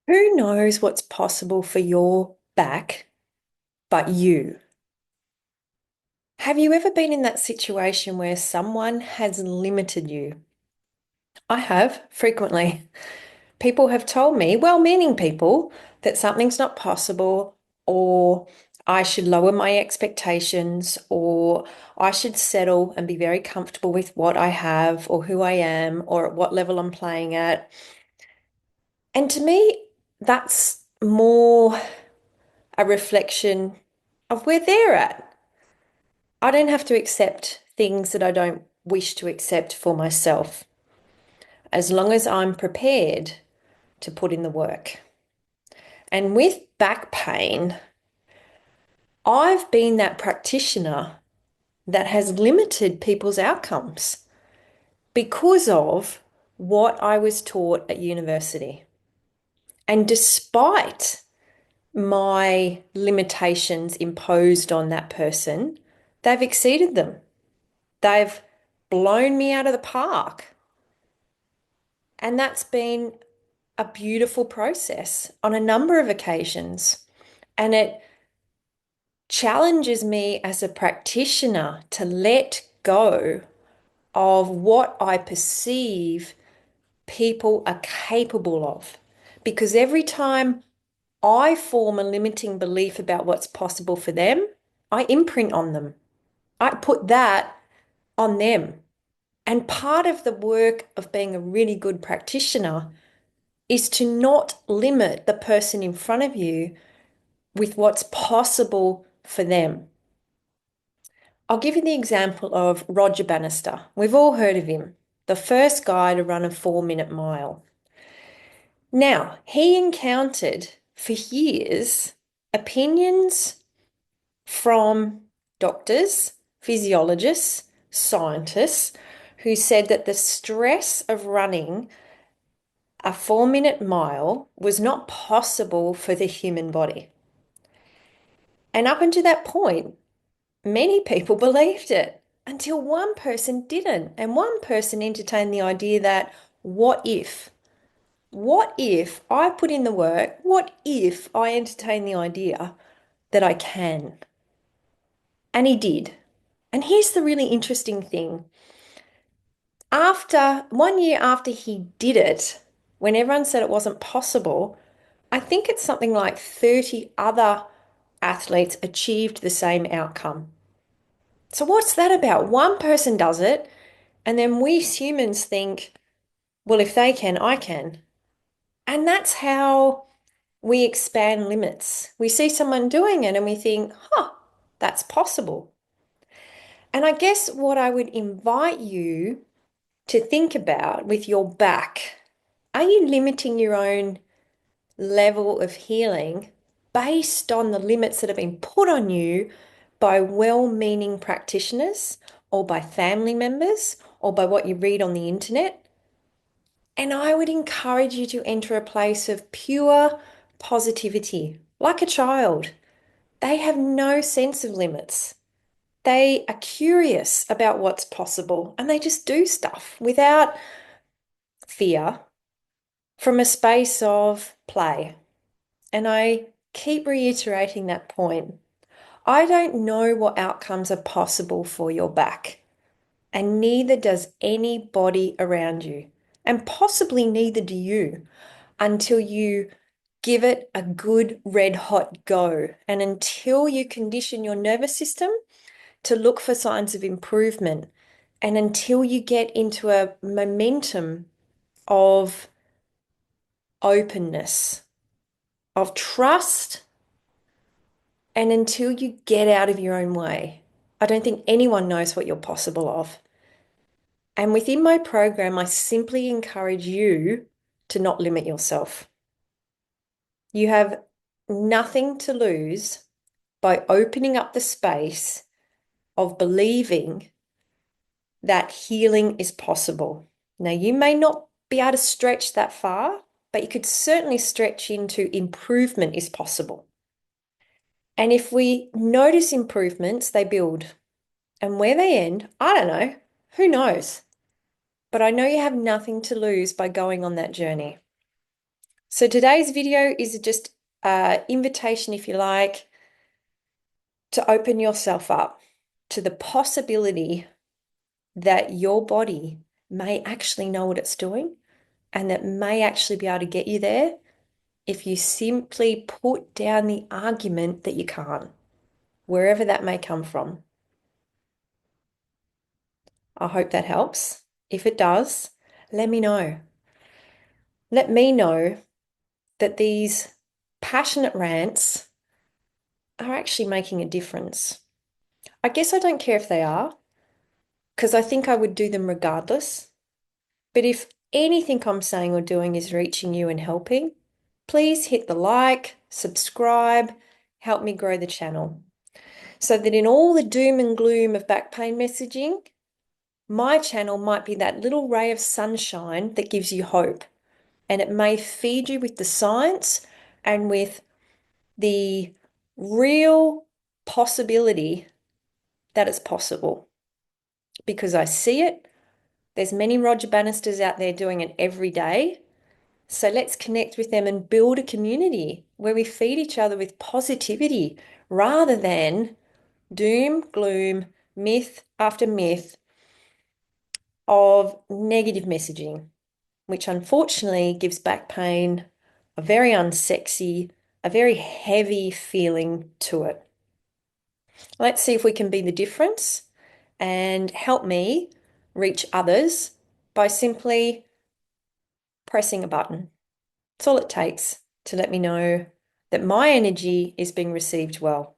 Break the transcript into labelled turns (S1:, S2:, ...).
S1: Who knows what's possible for your back but you? Have you ever been in that situation where someone has limited you? I have frequently. People have told me, well-meaning people, that something's not possible, or I should lower my expectations, or I should settle and be very comfortable with what I have, or who I am, or at what level I'm playing at. And to me, that's more a reflection of where they're at. I don't have to accept things that I don't wish to accept for myself, as long as I'm prepared to put in the work. And with back pain, I've been that practitioner that has limited people's outcomes because of what I was taught at university. And despite my limitations imposed on that person, they've exceeded them. They've blown me out of the park. And that's been a beautiful process on a number of occasions. And it challenges me as a practitioner to let go of what I perceive people are capable of. Because every time I form a limiting belief about what's possible for them, I imprint on them. I put that on them. And part of the work of being a really good practitioner is to not limit the person in front of you with what's possible for them. I'll give you the example of Roger Bannister. We've all heard of him, the first guy to run a 4-minute mile. Now, he encountered for years opinions from doctors, physiologists, scientists who said that the stress of running a 4-minute mile was not possible for the human body. And up until that point, many people believed it until one person didn't. And one person entertained the idea that what if? What if I put in the work? What if I entertain the idea that I can? And he did. And here's the really interesting thing. After 1 year after he did it, when everyone said it wasn't possible, I think it's something like 30 other athletes achieved the same outcome. So, what's that about? One person does it, and then we humans think, well, if they can, I can. And that's how we expand limits. We see someone doing it and we think, huh, that's possible. And I guess what I would invite you to think about with your back, are you limiting your own level of healing based on the limits that have been put on you by well-meaning practitioners or by family members or by what you read on the internet? And I would encourage you to enter a place of pure positivity, like a child. They have no sense of limits. They are curious about what's possible and they just do stuff without fear from a space of play. And I keep reiterating that point. I don't know what outcomes are possible for your back, and neither does anybody around you, and possibly neither do you until you give it a good red hot go and until you condition your nervous system to look for signs of improvement and until you get into a momentum of openness, of trust, and until you get out of your own way. I don't think anyone knows what you're possible of. And within my program, I simply encourage you to not limit yourself. You have nothing to lose by opening up the space of believing that healing is possible. Now, you may not be able to stretch that far, but you could certainly stretch into improvement is possible. And if we notice improvements, they build. And where they end, I don't know. Who knows? But I know you have nothing to lose by going on that journey. So today's video is just an invitation, if you like, to open yourself up to the possibility that your body may actually know what it's doing and that may actually be able to get you there if you simply put down the argument that you can't, wherever that may come from. I hope that helps. If it does, let me know. Let me know that these passionate rants are actually making a difference. I guess I don't care if they are, because I think I would do them regardless. But if anything I'm saying or doing is reaching you and helping, please hit the like, subscribe, help me grow the channel. So that in all the doom and gloom of back pain messaging, my channel might be that little ray of sunshine that gives you hope. And it may feed you with the science and with the real possibility that it's possible. Because I see it. There's many Roger Bannisters out there doing it every day. So let's connect with them and build a community where we feed each other with positivity rather than doom, gloom, myth after myth of negative messaging, which unfortunately gives back pain a very unsexy, a very heavy feeling to it. Let's see if we can be the difference and help me reach others by simply pressing a button. That's all it takes to let me know that my energy is being received well.